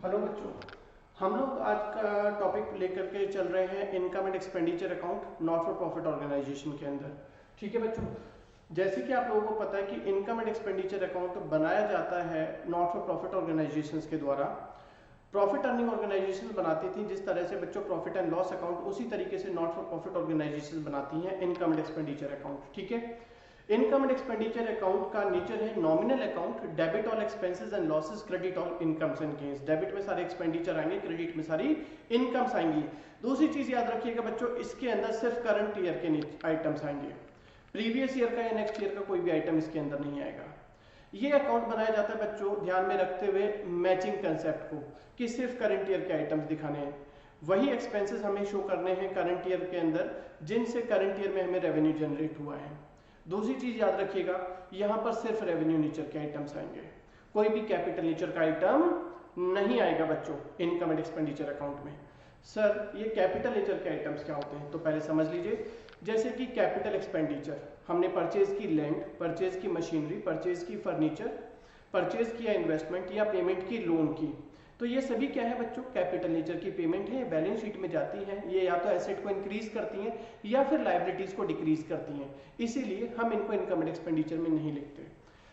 Hello बच्चों, हम लोग आज का टॉपिक लेकर के चल रहे हैं income and expenditure account not for profit organisation के अंदर। ठीक है बच्चों, जैसे कि आप लोगों को पता है कि इनकम एंड एक्सपेंडिचर अकाउंट बनाया जाता है नॉट फॉर प्रॉफिट ऑर्गेनाइजेशंस के द्वारा। प्रॉफिट अर्निंग ऑर्गेनाइजेशंस बनाती थी, जिस तरह से बच्चों प्रॉफिट एंड लॉस अकाउंट, उसी तरीके से नॉट फॉर प्रॉफिट ऑर्गेनाइजेशंस बनाती हैं इनकम एंड एक्सपेंडिचर अकाउंट। ठीक है, इनकम एंड एक्सपेंडिचर अकाउंट का नेचर है nominal account, debit all expenses and losses, credit all incomes and gains. Debit में सारे एक्सपेंडिचर आएंगे, क्रेडिट में सारी इनकम्स आएंगी। दूसरी चीज याद रखिएगा बच्चों, इसके अंदर सिर्फ करंट ईयर के आइटम्स आएंगे, प्रीवियस ईयर का या नेक्स्ट ईयर का कोई भी आइटम इसके अंदर नहीं आएगा। ये अकाउंट बनाया जाता है बच्चों ध्यान में रखते हुए मैचिंग कंसेप्ट को, कि सिर्फ करंट ईयर के आइटम्स दिखाने हैं, वही एक्सपेंसेस हमें शो करने हैं करंट ईयर के अंदर जिनसे करंट ईयर में हमें रेवेन्यू जनरेट हुआ है। दूसरी चीज याद रखिएगा, यहां पर सिर्फ रेवेन्यू नेचर के आइटम्स आएंगे, कोई भी कैपिटल नेचर का आइटम नहीं आएगा बच्चों इनकम एंड एक्सपेंडिचर अकाउंट में। सर ये कैपिटल नेचर के आइटम्स क्या होते हैं, तो पहले समझ लीजिए। जैसे कि कैपिटल एक्सपेंडिचर, हमने परचेज की लैंड, परचेज की मशीनरी, परचेज की फर्नीचर, परचेज किया इन्वेस्टमेंट या पेमेंट की लोन की, तो ये सभी क्या है बच्चों कैपिटल नेचर की पेमेंट है, बैलेंस शीट में जाती हैं। ये या तो एसेट को इंक्रीज करती हैं या फिर लायबिलिटीज को डिक्रीज करती हैं, इसीलिए हम इनको इनकम एंड एक्सपेंडिचर में नहीं लिखते।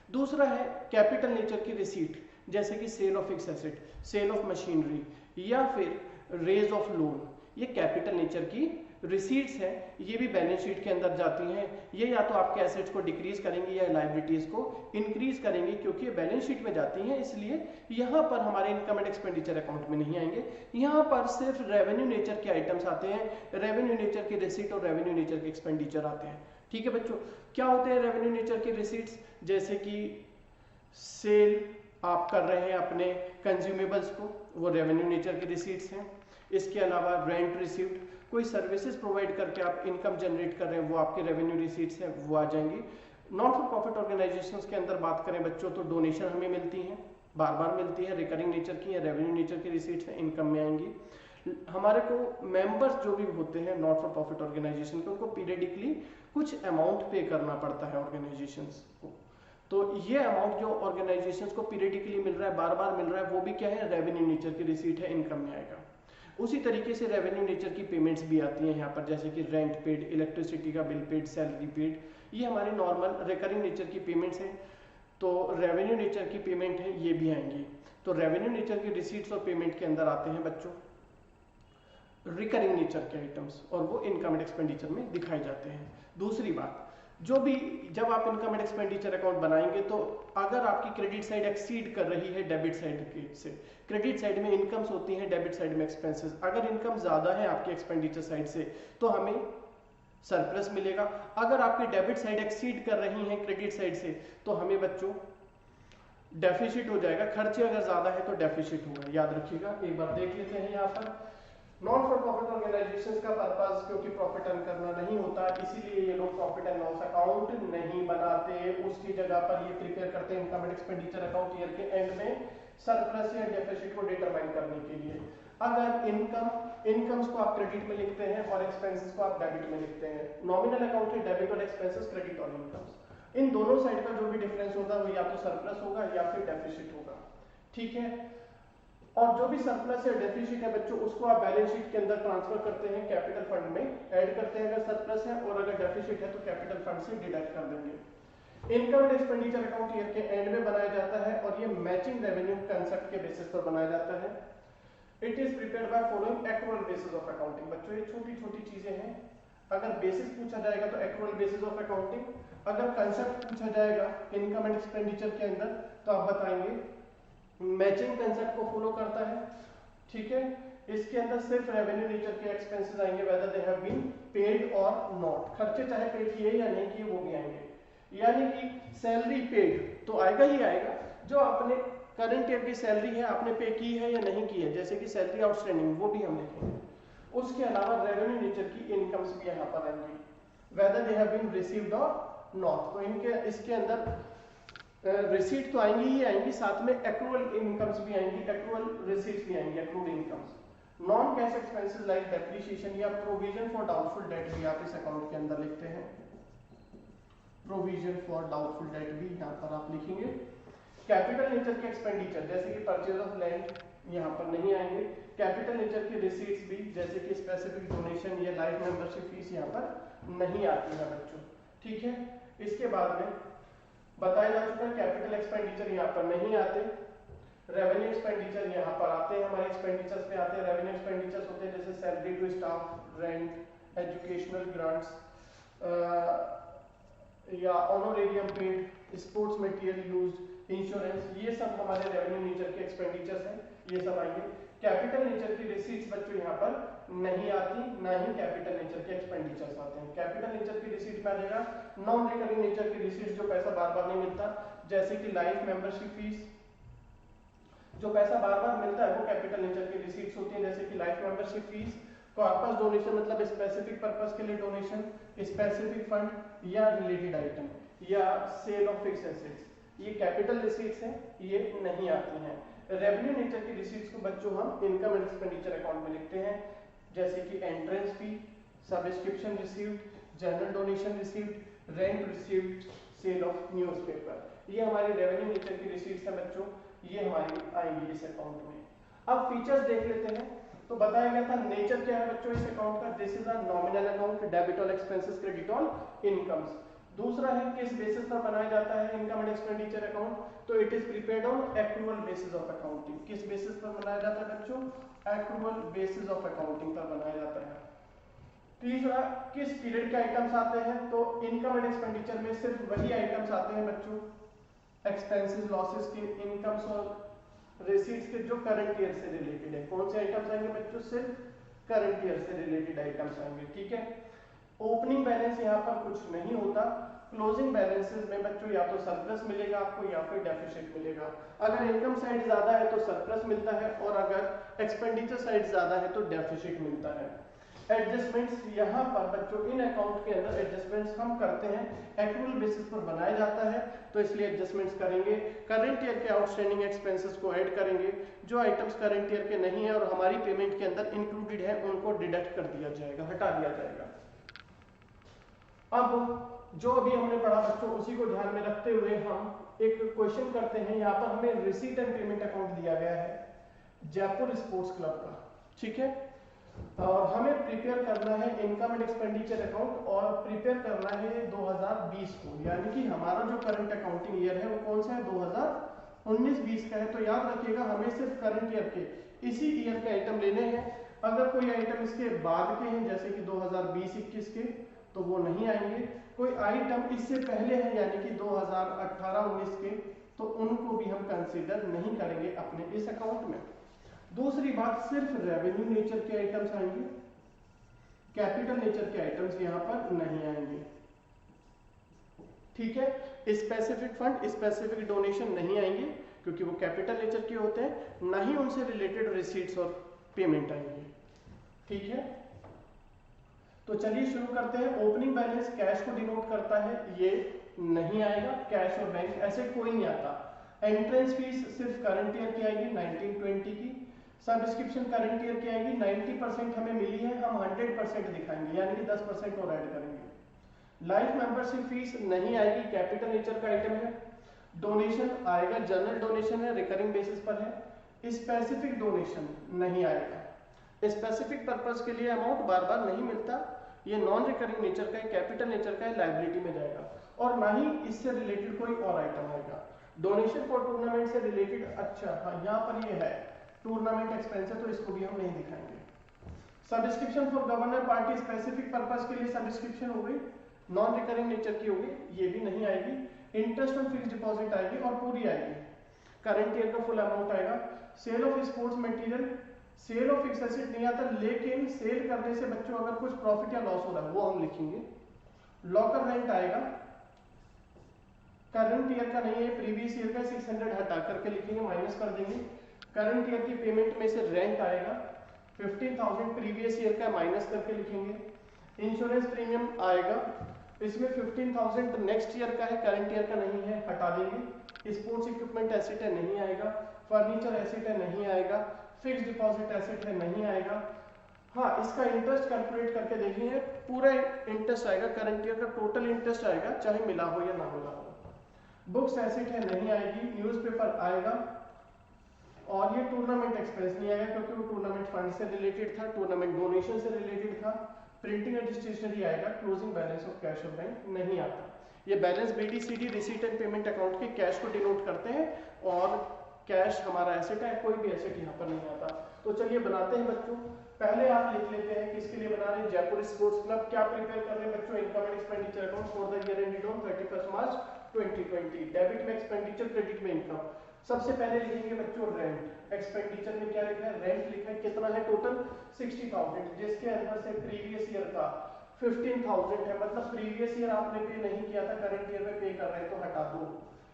दूसरा है कैपिटल नेचर की रिसीट, जैसे कि sale of fix asset, sale of machinery या फिर रेज ऑफ लोन, ये कैपिटल नेचर की रिसीट्स हैं, ये भी बैलेंस शीट के अंदर जाती हैं। ये या तो आपके एसेट्स को डिक्रीज करेंगी या लायबिलिटीज को इंक्रीज करेंगी, क्योंकि ये बैलेंस शीट में जाती हैं, इसलिए यहाँ पर हमारे इनकम एंड एक्सपेंडिचर अकाउंट में नहीं आएंगे। यहाँ पर सिर्फ रेवेन्यू नेचर के आइटम्स आते हैं, रेवेन्यू नेचर की रिसीट और रेवेन्यू नेचर के एक्सपेंडिचर आते हैं। ठीक है बच्चों, क्या होते हैं रेवेन्यू नेचर की रिसीट्स, जैसे कि सेल आप कर रहे हैं अपने कंज्यूमेबल्स को, वो रेवेन्यू नेचर की रिसीट्स हैं। इसके अलावा रेंट रिसीव्ड, कोई सर्विसेज प्रोवाइड करके आप इनकम जनरेट कर रहे हैं, वो आपके रेवेन्यू रिसीट्स हैं, वो आ जाएंगी। नॉट फॉर प्रॉफिट ऑर्गेनाइजेशंस के अंदर बात करें बच्चों, तो डोनेशन हमें मिलती हैं, बार बार मिलती है, रिकरिंग नेचर की या रेवेन्यू नेचर की रिसीट्स हैं, इनकम में आएंगी। हमारे को मेंबर्स जो भी होते हैं नॉट फॉर प्रॉफिट ऑर्गेनाइजेशन के, उनको पीरियडिकली कुछ अमाउंट पे करना पड़ता है ऑर्गेनाइजेशंस को, तो ये अमाउंट जो ऑर्गेनाइजेशंस को पीरियडिकली मिल रहा है, बार बार मिल रहा है, वो भी क्या है रेवेन्यू नेचर की रिसीट है, इनकम में आएगा। उसी तरीके से रेवेन्यू नेचर की पेमेंट्स भी आती हैं यहाँ पर, जैसे कि रेंट पेड, इलेक्ट्रिसिटी का बिल पेड, सैलरी पेड, ये हमारी नॉर्मल रिकरिंग नेचर की पेमेंट्स हैं। तो रेवेन्यू नेचर की पेमेंट है, ये भी आएंगी। तो रेवेन्यू नेचर की रिसीट्स और पेमेंट के अंदर आते हैं बच्चों रिकरिंग नेचर के आइटम्स, और वो इनकम एंड एक्सपेंडिचर में दिखाए जाते हैं। दूसरी बात, जो भी जब आप इनकम एंड एक्सपेंडिचर अकाउंट बनाएंगे, तो अगर आपकी क्रेडिट साइड एक्सीड कर रही है डेबिट साइड से, क्रेडिट साइड में इनकम्स होती हैं, डेबिट साइड में एक्सपेंसेस, अगर इनकम ज्यादा है आपकी एक्सपेंडिचर साइड से तो हमें सरप्लस मिलेगा। अगर आपकी डेबिट साइड एक्सीड कर रही है क्रेडिट साइड से, तो हमें बच्चों डेफिसिट हो जाएगा। खर्चे अगर ज्यादा है तो डेफिसिट होगा, याद रखिएगा। एक बार देख लेते हैं यहाँ पर, नॉट फॉर प्रॉफिट ऑर्गेनाइजेशंस का पर्पस क्योंकि प्रॉफिट अर्न करना नहीं होता, इसीलिए ये लोग प्रॉफिट एंड लॉस अकाउंट नहीं बनाते, उसकी जगह पर ये प्रिपेयर करते हैं income and expenditure account year के एंड में सरप्लस या डेफिसिट को डिटरमाइन करने के लिए। अगर इनकम्स को आप क्रेडिट में लिखते हैं और एक्सपेंसेस को आप डेबिट में लिखते हैं। नॉमिनल अकाउंट है डेबिट और एक्सपेंसेस, क्रेडिट और इनकम्स, इन दोनों साइड का जो भी डिफरेंस होगा वो या तो सरप्लस होगा या फिर डेफिसिट होगा। ठीक है, और जो भी सरप्लस या डेफिसिट है बच्चों, उसको आप बैलेंस शीट के अंदर ट्रांसफर करते हैं, कैपिटल फंड में ऐड करते हैं अगर सरप्लस है, और अगर डेफिसिट है तो कैपिटल फंड से डिडक्ट कर देंगे। Income and expenditure account year के एंड में बनाया जाता है, और ये मैचिंग रेवेन्यू कंसेप्ट के बेसिस पर बनाया जाता है। It is prepared by following accrual basis of accounting. बच्चों ये छोटी छोटी चीजें हैं, अगर बेसिस पूछा जाएगा तो एक्रूअल बेसिस ऑफ अकाउंटिंग, अगर कंसेप्ट पूछा जाएगा इनकम एंड एक्सपेंडिचर के अंदर तो आप बताएंगे मैचिंग कंसेप्ट को फॉलो करता है। ठीक है, इसके अंदर सिर्फ रेवेन्यू नेचर के एक्सपेंसेस आएंगे, whether they have been paid और नॉट, खर्चे चाहे पे किए या नहीं किए वो भी आएंगे। यानी कि सैलरी पेड तो आएगा ही आएगा, जो आपने करंट ईयर की सैलरी है आपने पे की है या नहीं की है, जैसे कि सैलरी आउटस्टैंडिंग, वो भी हम लिखेंगे। उसके अलावा रेवेन्यू नेचर की इनकम्स भी यहाँ पर आएंगी, whether they have been received और नॉट। तो इनके इसके अंदर रिसीट तो आएंगी ही आएंगी, साथ में एक्रूअल इनकम्स भी आएंगी, एक्रूअल रिसीट्स भी आएंगी, accrued incomes. Non cash expenses like depreciation या प्रोविजन फॉर डाउटफुल डेट भी आप इस अकाउंट के अंदर लिखते हैं, प्रोविजन फॉर डाउटफुल डेट भी यहाँ पर आप लिखेंगे। कैपिटल नेचर के एक्सपेंडिचर जैसे कि परचेज ऑफ लैंड, यहाँ पर नहीं आएंगे। कैपिटल नेचर की रिसीट्स भी जैसे कि स्पेसिफिक डोनेशन या लाइफ मेंबरशिप फीस यहाँ पर नहीं आती है बच्चों, ठीक है। इसके बाद में बताया जा चुका है कैपिटल एक्सपेंडिचर यहाँ पर नहीं आते। रेवेन्यू एक्सपेंडिचर यहाँ पर आते हैं, हमारे एक्सपेंडिचर्स में आते हैं। रेवेन्यू एक्सपेंडिचर्स होते हैं जैसे salary to staff, rent, educational grants या honorarium paid, sports material used, insurance, ये सब हमारे रेवेन्यू नेचर के एक्सपेंडिचर्स हैं, ये सब आएंगे। कैपिटल नेचर की रिसीट्स बच्चों यहाँ पर नहीं आती, ना ही कैपिटल नेचर के एक्सपेंडिचर्स आते हैं। कैपिटल नेचर की रिसीट में आ जाएगा नॉन रिकरिंग नेचर की रिसीट्स, जो पैसा बार बार नहीं मिलता, जैसे कि लाइफ मेंबरशिप फीस, जो पैसा बार बार मिलता है वो कैपिटल नेचर की रिसीट्स होती है, जैसे कि life membership fees. Corpus donation मतलब स्पेसिफिक पर्पस के लिए डोनेशन, स्पेसिफिक फंड या रिलेटेड आइटम, या सेल ऑफ फिक्स्ड एसेट्स, ये कैपिटल रिसीट्स हैं, ये नहीं आती हैं। रेवेन्यू नेचर की रिसीट्स को बच्चों हम इनकम एंड एक्सपेंडिचर अकाउंट में लिखते हैं, जैसे कि entrance fee, subscription received, general donation received, rent received, sale of newspaper, ये हमारी रेवेन्यू नेचर की रिसीट्स हैं बच्चों, ये हमारी आएंगी इस अकाउंट में। अब फीचर्स देख लेते हैं। तो बताया गया था नेचर क्या है बच्चों इस अकाउंट का, this is a nominal account, debit all expenses, credit all incomes. दूसरा है किस बेसिस पर बनाया जाता है इनकम एंड एक्सपेंडिचर अकाउंट, तो it is prepared on accrual basis of accounting. किस बेसिस पर बनाया जाता है बच्चों, एक्रूअल बेसिस ऑफ अकाउंटिंग पर बनाया जाता है। तीसरा किस पीरियड के आइटम्स आते हैं, तो इनकम एंड एक्सपेंडिचर में सिर्फ वही आइटम्स आते हैं बच्चों, एक्सपेंसेस, लॉसेस के, इनकम्स और रिसीट्स के जो करंट ईयर से रिलेटेड है। कौन से आइटम्स आएंगे बच्चों, सिर्फ करंट ईयर से रिलेटेड आइटम्स आएंगे, ठीक है। ओपनिंग बैलेंस यहाँ पर कुछ नहीं होता। क्लोजिंग बैलेंसेस में बच्चों या तो सरप्लस मिलेगा आपको या फिर डेफिसिट मिलेगा। अगर इनकम साइड ज्यादा है तो सरप्लस मिलता है, और अगर एक्सपेंडिचर साइड ज्यादा है तो डेफिसिट मिलता है। एडजस्टमेंट्स यहाँ पर बच्चों इन अकाउंट के अंदर एडजस्टमेंट्स हम करते हैं, एक्रूअल बेसिस पर बनाया जाता है तो इसलिए एडजस्टमेंट्स करेंगे। करंट ईयर के आउटस्टैंडिंग एक्सपेंसेस को ऐड करेंगे, जो आइटम्स करंट ईयर के नहीं है और हमारी पेमेंट के अंदर इंक्लूडेड है उनको डिडक्ट कर दिया जाएगा, हटा दिया जाएगा। अब जो अभी हमने पढ़ा बच्चों उसी को ध्यान में रखते हुए हम एक क्वेश्चन करते हैं। यहाँ पर हमें रिसीट एंड पेमेंट अकाउंट दिया गया है जयपुर स्पोर्ट्स क्लब का, ठीक है, और हमें प्रिपेयर करना है इनकम एंड एक्सपेंडिचर अकाउंट, और प्रिपेयर करना है 2020 को, यानी कि हमारा जो करंट अकाउंटिंग ईयर है वो कौन सा है, 2019-20 का है। तो याद रखिएगा हमें सिर्फ करंट ईयर के इसी ईयर के आइटम लेने हैं। अगर कोई आइटम इसके बाद के हैं जैसे कि 2020-21 के तो वो नहीं आएंगे। कोई आइटम इससे पहले है यानी कि 2018-19 के तो उनको भी हम कंसीडर नहीं करेंगे अपने इस अकाउंट में। दूसरी बात, सिर्फ रेवेन्यू नेचर के आइटम्स आएंगे, कैपिटल नेचर के आइटम्स यहां पर नहीं आएंगे, ठीक है। स्पेसिफिक फंड, स्पेसिफिक डोनेशन नहीं आएंगे क्योंकि वो कैपिटल नेचर के होते हैं, ना ही उनसे रिलेटेड रिसीट्स और पेमेंट आएंगे, ठीक है। तो चलिए शुरू करते हैं। ओपनिंग बैलेंस कैश को डिनोट करता है, ये नहीं आएगा, कैश और बैंक ऐसे कोई नहीं आता। एंट्रेंस फीस सिर्फ करंट ईयर की आएगी 1920 की। सब्सक्रिप्शन करंट ईयर की आएगी, 90% हमें मिली है, हम 100% दिखाएंगे यानी कि 10% और ऐड करेंगे। लाइफ मेंबरशिप फीस नहीं आएगी, कैपिटल नेचर का आइटम है। डोनेशन आएगा, जनरल डोनेशन है, रिकरिंग बेसिस पर है। स्पेसिफिक डोनेशन नहीं आएगा, स्पेसिफिक पर्पस के लिए अमाउंट बार बार नहीं मिलता, ये नॉन रिकरिंग नेचर का है, कैपिटल नेचर का है, लायबिलिटी में जाएगा। और ना ही इससे रिलेटेड कोई और आइटम आएगा। डोनेशन फॉर टूर्नामेंट से रिलेटेड, अच्छा हाँ यहाँ पर ये है टूर्नामेंट एक्सपेंस है तो इसको भी हम नहीं दिखाएंगे। Subscription for governor party specific purpose के लिए सब्सक्रिप्शन हो गई, नॉन रिकरिंग नेचर की होगी, ये भी नहीं आएगी। इंटरेस्ट ऑन फिक्स्ड डिपॉजिट आएगी और पूरी आएगी, करंट ईयर का फुल अमाउंट आएगा। Sale of sports material, sale of fixed asset नहीं आता, लेकिन सेल करने से बच्चों अगर कुछ प्रॉफिट या लॉस हो रहा है वो हम लिखेंगे। लॉकर रेंट आएगा, करंट ईयर का नहीं है, प्रीवियस ईयर का 600 हटा करके लिखेंगे, माइनस कर देंगे। करंट ईयर की पेमेंट में से रेंट आएगा 15,000, प्रीवियस ईयर का माइनस करके लिखेंगे। इंश्योरेंस प्रीमियम आएगा, इसमें 15,000 नेक्स्ट ईयर का है, करंट ईयर का नहीं है, हटा देंगे। स्पोर्ट्स इक्विपमेंट एसेट है, नहीं आएगा। फर्नीचर एसेट है, नहीं आएगा। फिक्स्ड डिपॉजिट एसेट है, नहीं आएगा। हाँ, इसका इंटरेस्ट कैलकुलेट करके देखेंगे, पूरा इंटरेस्ट आएगा, करंट ईयर का टोटल इंटरेस्ट आएगा, चाहे मिला हो या ना मिला हो। बुक्स एसेट है, नहीं आएगी। न्यूज़पेपर आएगा और ये टूर्नामेंट एक्सपेंस नहीं आएगा क्योंकि वो टूर्नामेंट फंड से रिलेटेड था, टूर्नामेंट डोनेशन से रिलेटेड था। प्रिंटिंग एंड स्टेशनरी आएगा, closing balance of cash of bank नहीं आता। ये balance BD/CD receipt and payment account के कैश को डिनोट करते हैं और कैश हमारा एसेट है, कोई भी एसेट यहाँ पर नहीं आता। तो चलिए बनाते हैं बच्चों। पहले आप लिख लेते हैं किसके लिए बना रहे हैं, जयपुर स्पोर्ट्स क्लब। क्या प्रिपेयर कर रहे हैं बच्चों, income and expenditure account for the year ended on 31 March 2020। Debit में एक्सपेंडिचर, क्रेडिट में इनकम। सबसे पहले लिखेंगे बच्चों रेंट। एक्सपेंडिचर में क्या लिखा है, रेंट लिखा है। कितना है टोटल 60,000, जिसके अंदर से प्रीवियस ईयर का 15,000 है, मतलब प्रीवियस ईयर आपने पे नहीं किया था, करंट ईयर में पे कर रहे हैं तो हटा दो।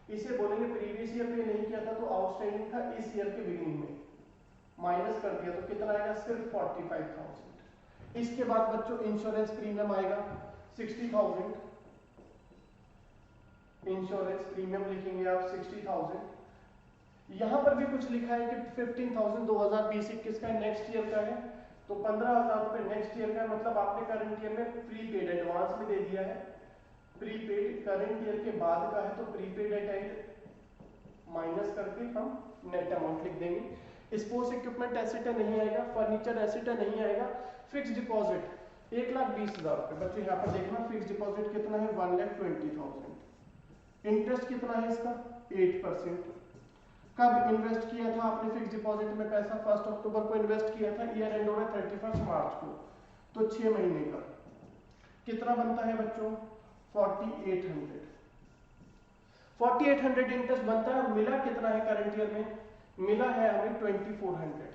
इसे बोलेंगे प्रीवियस ईयर पे नहीं किया था तो आउटस्टैंडिंग था इस ईयर के बिगिनिंग में, माइनस कर दिया तो कितना आएगा, सिर्फ 45,000। इसके बाद बच्चों इंश्योरेंस प्रीमियम आएगा 60,000। इंश्योरेंस प्रीमियम लिखेंगे आप 60,000। यहां पर भी कुछ लिखा है कि 15,000 2020-21 का नेक्स्ट ईयर का है, तो 15,000 रुपए नेक्स्ट ईयर का है, मतलब आपने करंट ईयर में प्रीपेड एडवांस में दे दिया है। प्रीपेड करंट ईयर के बाद का है तो प्रीपेड एट माइनस करके हम नेट अमाउंट लिख देंगे। स्पोर्ट्स इक्विपमेंट एसेट नहीं आएगा, फर्नीचर एसेट नहीं आएगा। फिक्स डिपॉजिट 1,20,000 रुपए। बच्चों यहाँ पर देखना फिक्स डिपॉजिट कितना है, 1,20,000। इंटरेस्ट कितना है इसका, 8%। कब इन्वेस्ट किया था आपने फिक्स डिपॉजिट में पैसा, 1 अक्टूबर को इन्वेस्ट किया था, ईयर एंड हो रहा है 31 मार्च को, तो 6 महीने का कितना बनता है बच्चों, 4800। 4800 इंटरेस्ट बनता है और मिला कितना है करंट ईयर में, मिला है हमें 2400,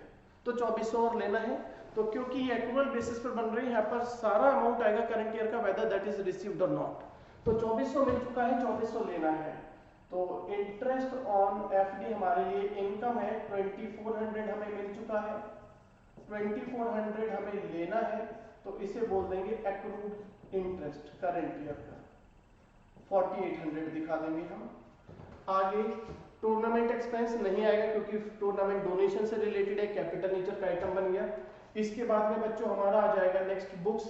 तो 2400 और लेना है। तो क्योंकि ये एक्रूअल बेसिस पर बन रही है, यहाँ पर सारा अमाउंट आएगा करंट ईयर का, वेदर दैट इज रिसीव्ड और नॉट। तो 2400 मिल चुका है, 2400 लेना है। तो इंटरेस्ट ऑन एफडी हमारे लिए इनकम है, 2400 हमें मिल चुका है, 2400 हमें लेना है, तो इसे बोल देंगे एक्रूड इंटरेस्ट करंट ईयर का, 4800 दिखा देंगे हम। आगे टूर्नामेंट एक्सपेंस नहीं आएगा क्योंकि टूर्नामेंट डोनेशन से रिलेटेड है, कैपिटल नेचर का आइटम बन गया। इसके बाद में बच्चों हमारा आ जाएगा नेक्स्ट बुक्स,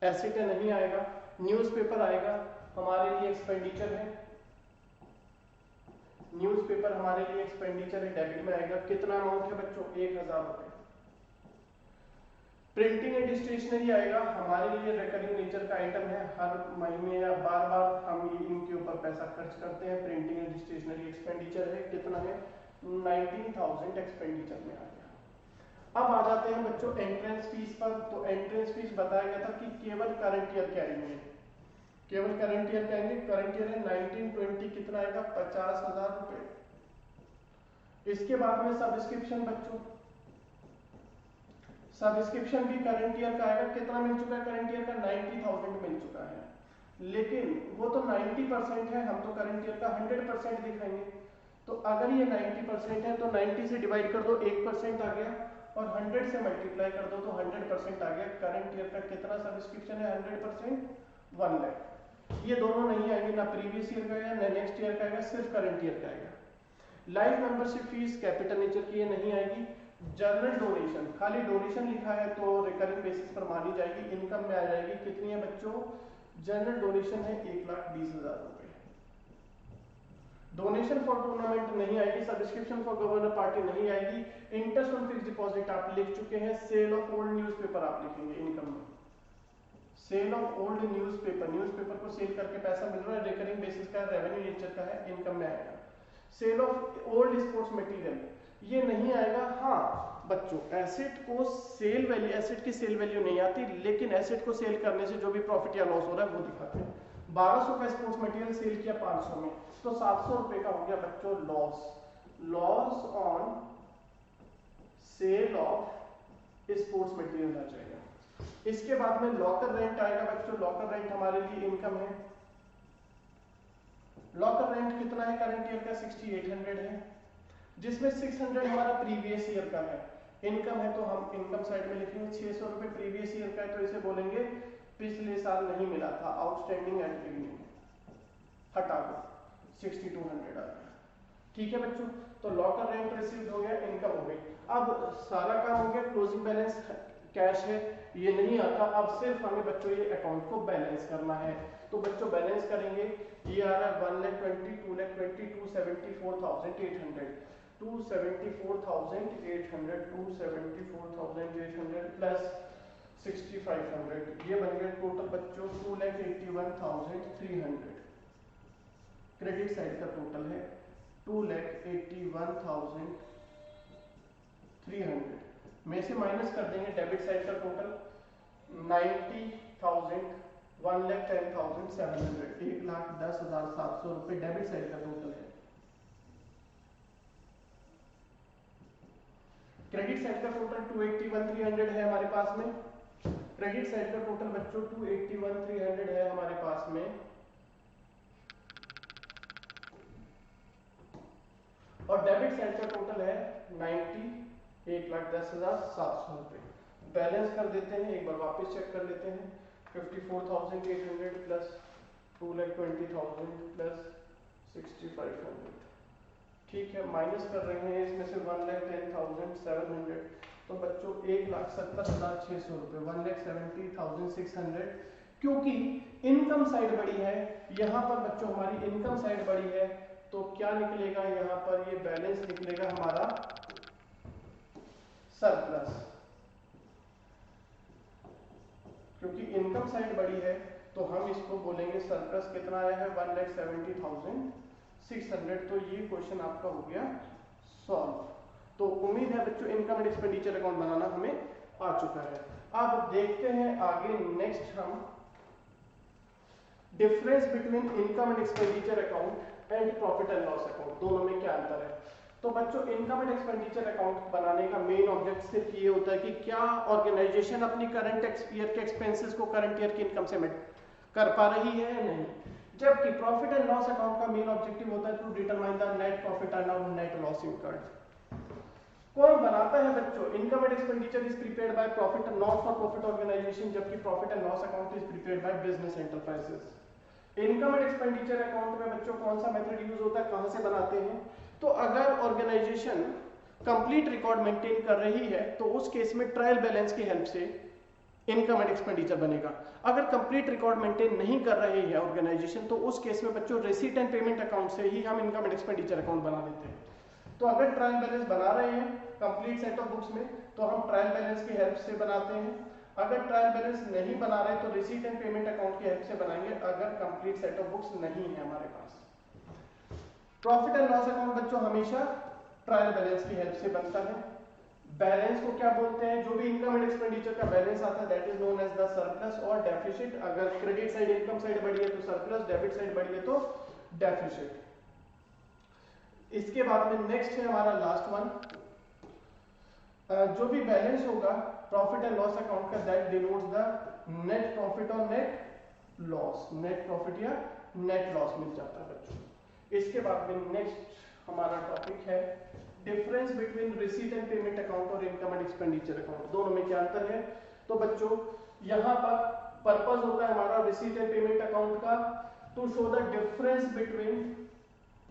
एसेट नहीं आएगा। न्यूज़पेपर आएगा, हमारे लिए एक्सपेंडिचर है, न्यूज़पेपर हमारे लिए एक्सपेंडिचर है, डेबिट में आएगा। कितना अमाउंट है बच्चों, 1,000 रुपए। प्रिंटिंग एंड स्टेशनरी आएगा, हमारे लिए रिकरिंग नेचर का आइटम है, हर महीने या बार बार हम ये इनके ऊपर पैसा खर्च करते हैं। प्रिंटिंग एंड स्टेशनरी एक्सपेंडिचर है, कितना है, 19,000 एक्सपेंडिचर में आ गया। अब आ जाते हैं बच्चों एंट्रेंस फीस पर। तो एंट्रेंस फीस बताया गया था कि केवल करंट ईयर के आएंगे, केवल करंट ईयर के आएंगे। करंट ईयर है 1920, कितना आएगा, 50,000 रुपए। इसके बाद में सब्सक्रिप्शन बच्चों, सब्सक्रिप्शन भी करंट ईयर का आएगा। कितना मिल चुका है करंट ईयर का, 90,000 मिल चुका है, लेकिन वो तो 90% है, हम तो करंट ईयर का 100% दिखाएंगे। तो अगर ये 90% है तो 90 से डिवाइड कर दो, 1% आ गया, और 100 से मल्टीप्लाई कर दो तो 100% आ गया। करंट ईयर का कितना सब्सक्रिप्शन है, 100%, 1 लाख। ये दोनों नहीं आएंगे, ना प्रीवियस ईयर का आएगा ना नेक्स्ट ईयर का आएगा, सिर्फ करंट ईयर का आएगा। Life membership fees capital nature की ये नहीं आएगी। जर्नल डोनेशन, खाली डोनेशन लिखा है तो रिकरिंग बेसिस पर मानी जाएगी, इनकम में आ जाएगी। कितनी है बच्चों, जनरल डोनेशन है 1,20,000 रुपए। डोनेशन फॉर टूर्नामेंट नहीं आएगी, सब्सक्रिप्शन फॉर गवर्नर पार्टी नहीं आएगी। इंटरेस्ट ऑन फिक्स डिपॉजिट आप लिख चुके हैं। सेल ऑफ ओल्ड न्यूज़पेपर आप लिखेंगे इनकम में, sale of old newspaper, newspaper को सेल करके पैसा मिल रहा है, रिकरिंग बेसिस का रेवेन्यू नेचर का है, इनकम में आएगा। Sale of old sports material ये नहीं आएगा। हाँ बच्चों, एसेट को सेल वैल्यू, एसेट की सेल वैल्यू नहीं आती, लेकिन एसेट को सेल करने से जो भी प्रॉफिट या लॉस हो रहा है वो दिखाते हैं। 1200 का स्पोर्ट्स मटेरियल सेल किया 500 में, तो 700 रुपए का हो गया बच्चों loss. Loss on sale of sports material आ जाएगा। इसके बाद में लॉकर रेंट आएगा बच्चों। लॉकर रेंट हमारे लिए इनकम है। लॉकर रेंट कितना है करंट ईयर का, 6800 है, जिसमें 600 हमारा प्रीवियस ईयर का है। इनकम है तो हम इनकम साइड में लिखेंगे 600 रुपए प्रीवियस ईयर का है, तो इसे बोलेंगे पिछले साल नहीं मिला था, आउटस्टैंडिंग एट बिगिनिंग, हटा दो, 6200 आ गया। ठीक है बच्चों, तो लॉकर रेंट रिसीव्ड हो गया, इनकम हो गई। अब सारा काम हो गया, क्लोजिंग बैलेंस कैश है, ये नहीं आता। अब सिर्फ हमें बच्चों ये अकाउंट को बैलेंस करना है। तो बच्चों बैलेंस करेंगे, ये आ रहा है 1,20,000, 2,20,000, 2,74,800। 274,800 प्लस 6500, ये बन गया टोटल बच्चों 2,81,300। क्रेडिट साइड का टोटल है 2,81,300 में से माइनस कर देंगे डेबिट साइड का टोटल 90,000, 1,10,700, 1,10,700 रुपए डेबिट साइड का टोटल है। क्रेडिट साइड का टोटल 281,300 है हमारे पास में। क्रेडिट साइड का टोटल बच्चों 281,300 है हमारे पास में, और डेबिट साइड का टोटल है 1,10,700 रुपए। बैलेंस कर देते हैं, एक बार वापस चेक कर लेते हैं। 54,800 प्लस 2,20,000 प्लस 6,500, ठीक है। माइनस कर रहे हैं इसमें से 1,10,700, तो बच्चों 1,70,600 रुपए, 1,70,600। क्योंकि इनकम साइड बड़ी है, यहाँ पर बच्चों हमारी इनकम साइड बड़ी है, तो क्या निकलेगा यहाँ पर, ये बैलेंस निकलेगा हमारा सरप्लस। क्योंकि इनकम साइड बड़ी है तो हम इसको बोलेंगे सरप्लस। कितना आया है 1,70,600। तो ये क्वेश्चन आपका हो गया सॉल्व। तो उम्मीद है बच्चों इनकम एंड एक्सपेंडिचर अकाउंट बनाना हमें आ चुका है। अब देखते हैं आगे, नेक्स्ट हम difference between income and expenditure account and profit and loss account, दोनों में क्या अंतर है। तो बच्चों इनकम एंड एक्सपेंडिचर अकाउंट बनाने का मेन ऑब्जेक्ट सिर्फ ये होता है कि क्या ऑर्गेनाइजेशन अपनी करंट ईयर के एक्सपेंसेस को करंट ईयर की इनकम से मेट कर पा रही है या नहीं। जबकि प्रॉफिट एंड लॉस अकाउंट का मेन ऑब्जेक्टिव होता है to determine the net profit and net loss incurred. कौन बनाता है बच्चों, income and expenditure is prepared by profit not for profit organization, जबकि profit and loss account is prepared by business enterprises. Income and expenditure account में बच्चों कौन सा method use होता है, कहां से बनाते हैं। तो अगर ऑर्गेनाइजेशन कंप्लीट रिकॉर्ड मेंटेन कर रही है तो उस केस में ट्रायल बैलेंस की हेल्प से इनकम एंड एक्सपेंडिचर बनेगा। अगर कंप्लीट रिकॉर्ड मेंटेन नहीं कर रही है ऑर्गेनाइजेशन तो उस केस में बच्चों रिसीट एंड पेमेंट अकाउंट से ही हम इनकम एंड एक्सपेंडिचर अकाउंट बना लेते हैं। तो अगर ट्रायल बैलेंस बना रहे हैं कंप्लीट सेट ऑफ बुक्स में तो हम ट्रायल बैलेंस की हेल्प से बनाते हैं। अगर ट्रायल बैलेंस नहीं बना रहे तो रिसीट एंड पेमेंट अकाउंट की हेल्प से बनाएंगे, अगर कंप्लीट सेट ऑफ बुक्स नहीं है हमारे पास। प्रॉफिट एंड लॉस अकाउंट बच्चों हमेशा ट्रायल बैलेंस की हेल्प से बनता है। बैलेंस को क्या बोलते हैं, जो भी इनकम एंड एक्सपेंडिचर का बैलेंस आता है that is known as the surplus और डेफिसिट। अगर क्रेडिट साइड इनकम साइड बढ़ी है तो सरप्लस, डेबिट साइड बढ़ी है तो डेफिसिट। इसके बाद में नेक्स्ट है हमारा लास्ट वन, जो भी बैलेंस होगा प्रॉफिट एंड लॉस अकाउंट का that denotes the net profit और नेट लॉस, नेट प्रॉफिट या नेट लॉस मिल जाता है बच्चों। इसके बाद में नेक्स्ट हमारा टॉपिक है difference between receipt and payment account और इनकम एंड एक्सपेंडिचर अकाउंट, दोनों में क्या अंतर है। तो बच्चों यहां पर पर्पस होता है हमारा रिसीट एंड पेमेंट अकाउंट का to show the difference between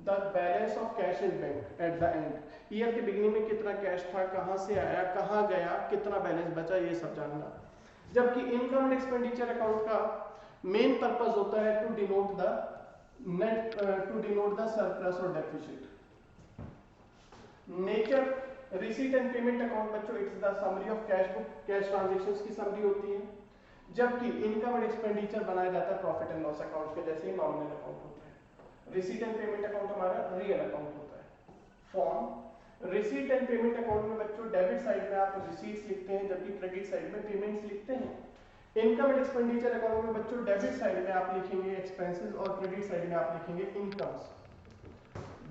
the balance of cash in bank at the end. Year के बिगिनिंग में कितना कैश था, कहां से आया, कहां गया, कितना बैलेंस बचा, ये सब जानना। जबकि इनकम एंड एक्सपेंडिचर अकाउंट का मेन पर्पस होता है to denote the net, to denote the surplus और deficit. Nature receipt and payment account बच्चों it's the summary of cash book, cash transactions की समरी होती है। जबकि इनकम एंड एक्सपेंडिचर बनाया जाता है प्रॉफिट एंड लॉस अकाउंट के जैसे ही नॉमिनल अकाउंट होता है। रिसीट एंड पेमेंट अकाउंट हमारा रियल अकाउंट होता है। Form receipt and payment account में बच्चों डेबिट साइड में आप रिसीट्स लिखते हैं जबकि क्रेडिट साइड में पेमेंट्स लिखते हैं। इनकम एंड एक्सपेंडिचर अकाउंट में बच्चों डेबिट साइड में आप लिखेंगे एक्सपेंसेस और क्रेडिट साइड में आप लिखेंगे incomes.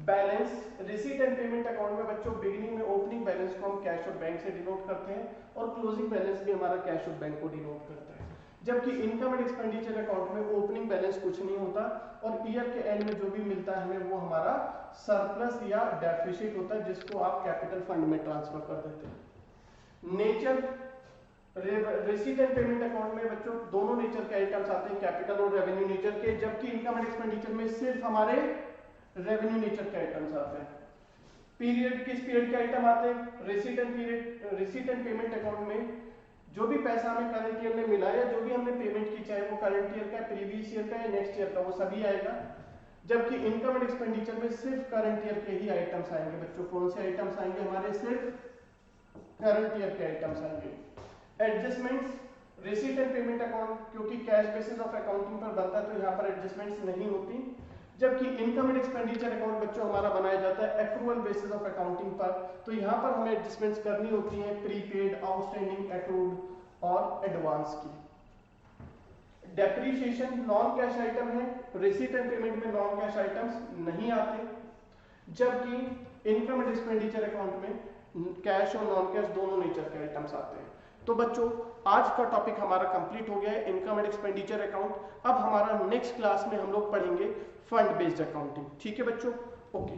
Balance receipt and payment account में बच्चों बिगिनिंग में ओपनिंग बैलेंस को हम कैश और बैंक से डिनोट करते हैं और क्लोजिंग बैलेंस भी हमारा कैश और बैंक को डिनोट करता है। जबकि इनकम एंड एक्सपेंडिचर अकाउंट में ओपनिंग बैलेंस कुछ नहीं होता और ईयर के एंड में जो भी मिलता है हमें वो हमारा सरप्लस या डेफिसिट होता है जिसको आप कैपिटल फंड में ट्रांसफर कर देते हैं। Nature receipt and payment account में बच्चों दोनों नेचर के आइटम्स आते हैं, कैपिटल और रेवेन्यू नेचर के, जबकि इनकम एंड एक्सपेंडिचर में सिर्फ हमारे रेवेन्यू नेचर के आइटम्स आते हैं। पीरियड किस पीरियड के आइटम आते हैं, रिसीट एंड पेमेंट अकाउंट में जो भी पैसा हमें करंट ईयर में मिला या जो भी हमने पेमेंट की चाहे वो करंट ईयर का, प्रीवियस ईयर का या नेक्स्ट ईयर का, वो सभी आएगा। जबकि इनकम एंड एक्सपेंडिचर में सिर्फ करंट ईयर के ही आइटम्स आएंगे बच्चों। कौन से आइटम्स आएंगे हमारे? सिर्फ करंट ईयर के आइटम्स आएंगे। Adjustments receipt and payment account, क्योंकि कैश बेसिस ऑफ अकाउंटिंग पर बनता है तो यहाँ पर एडजस्टमेंट्स नहीं होती। जबकि इनकम एंड एक्सपेंडिचर अकाउंट बच्चों हमारा बनाया जाता है एक्रूअल बेसिस ऑफ अकाउंटिंग पर, तो यहाँ पर हमें एडजस्टमेंट्स करनी होती हैं प्रीपेड, आउटस्टैंडिंग, एक्रूड और एडवांस की। डेप्रीशिएशन नॉन कैश आइटम है, रिसीट एंड पेमेंट में नॉन कैश आइटम्स नहीं आते, जबकि इनकम एंड एक्सपेंडिचर अकाउंट में कैश और नॉन कैश दोनों नेचर के आइटम्स आते हैं। तो बच्चों आज का टॉपिक हमारा कंप्लीट हो गया है इनकम एंड एक्सपेंडिचर अकाउंट। अब हमारा नेक्स्ट क्लास में हम लोग पढ़ेंगे फंड बेस्ड अकाउंटिंग। ठीक है बच्चों, ओके।